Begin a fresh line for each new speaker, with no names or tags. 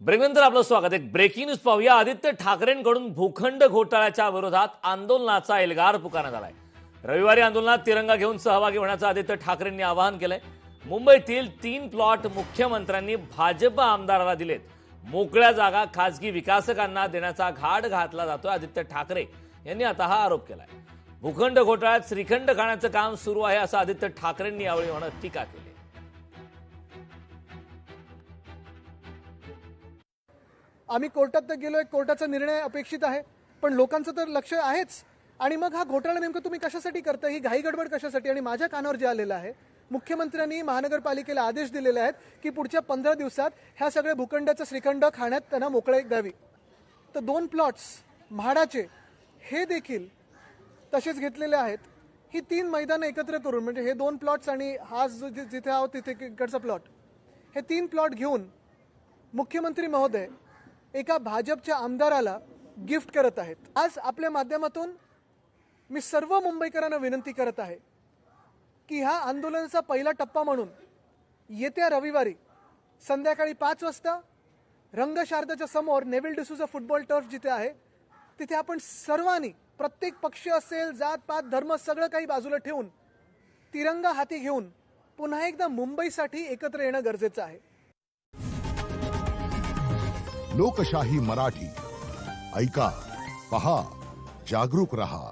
ब्रेकनंतर आपलं स्वागत. एक ब्रेकिंग न्यूज पाहूया. आदित्य ठाकरेंकडून भूखंड घोटाळ्याच्या विरोधात आंदोलनाचा एल्गार पुकारण्यात आलाय. रविवारी आंदोलनात तिरंगा घेऊन सहभागी होण्याचं आदित्य ठाकरेंनी आवाहन केलंय. मुंबईतील 3 प्लॉट मुख्यमंत्र्यांनी भाजप आमदाराला दिलेत. मोकळ्या जागा खासगी विकासकांना देण्याचा घाट घातला जातोय. आदित्य ठाकरे यांनी आता हा आरोप केलाय. भूखंड घोटाळ्यात श्रीखंड खाण्याचं काम सुरू आहे असं आदित्य ठाकरेंनी यावेळी म्हणत टीका केली.
आम्ही कोर्टात तर गेलोय, कोर्टाचा निर्णय अपेक्षित आहे, पण लोकांचं तर लक्ष आहेच. आणि मग हा घोटाळा नेमकं तुम्ही कशासाठी करता, ही घाई गडबड कशासाठी? आणि माझ्या कानावर जे आलेलं आहे, मुख्यमंत्र्यांनी महानगरपालिकेला आदेश दिलेले आहेत की पुढच्या 15 दिवसात ह्या सगळ्या भूखंडाचं श्रीखंड खाण्यात त्यांना मोकळीक द्यावी. तर 2 प्लॉट्स म्हाडाचे हे देखील तसेच घेतलेले आहेत. ही 3 मैदानं एकत्र करून, म्हणजे हे 2 प्लॉट्स आणि हा जिथे आहोत तिथे इकडचा प्लॉट, हे 3 प्लॉट घेऊन मुख्यमंत्री महोदय एका भाजपच्या आमदाराला गिफ्ट करत आहेत. आज आपल्या माध्यमातून मी सर्व मुंबईकरांना विनंती करत आहे की ह्या आंदोलनाचा पहिला टप्पा म्हणून येत्या रविवारी संध्याकाळी 5 वाजता रंगशारदाच्या समोर नेव्हिल डिसूजा फुटबॉल टर्फ जिथे आहे तिथे आपण सर्वांनी, प्रत्येक पक्ष असेल, जात पात धर्म सगळं काही बाजूला ठेवून तिरंगा हाती घेऊन पुन्हा एकदा मुंबईसाठी एकत्र येणं गरजेचं आहे.
लोकशाही मराठी ऐका, पहा, जागरूक रहा.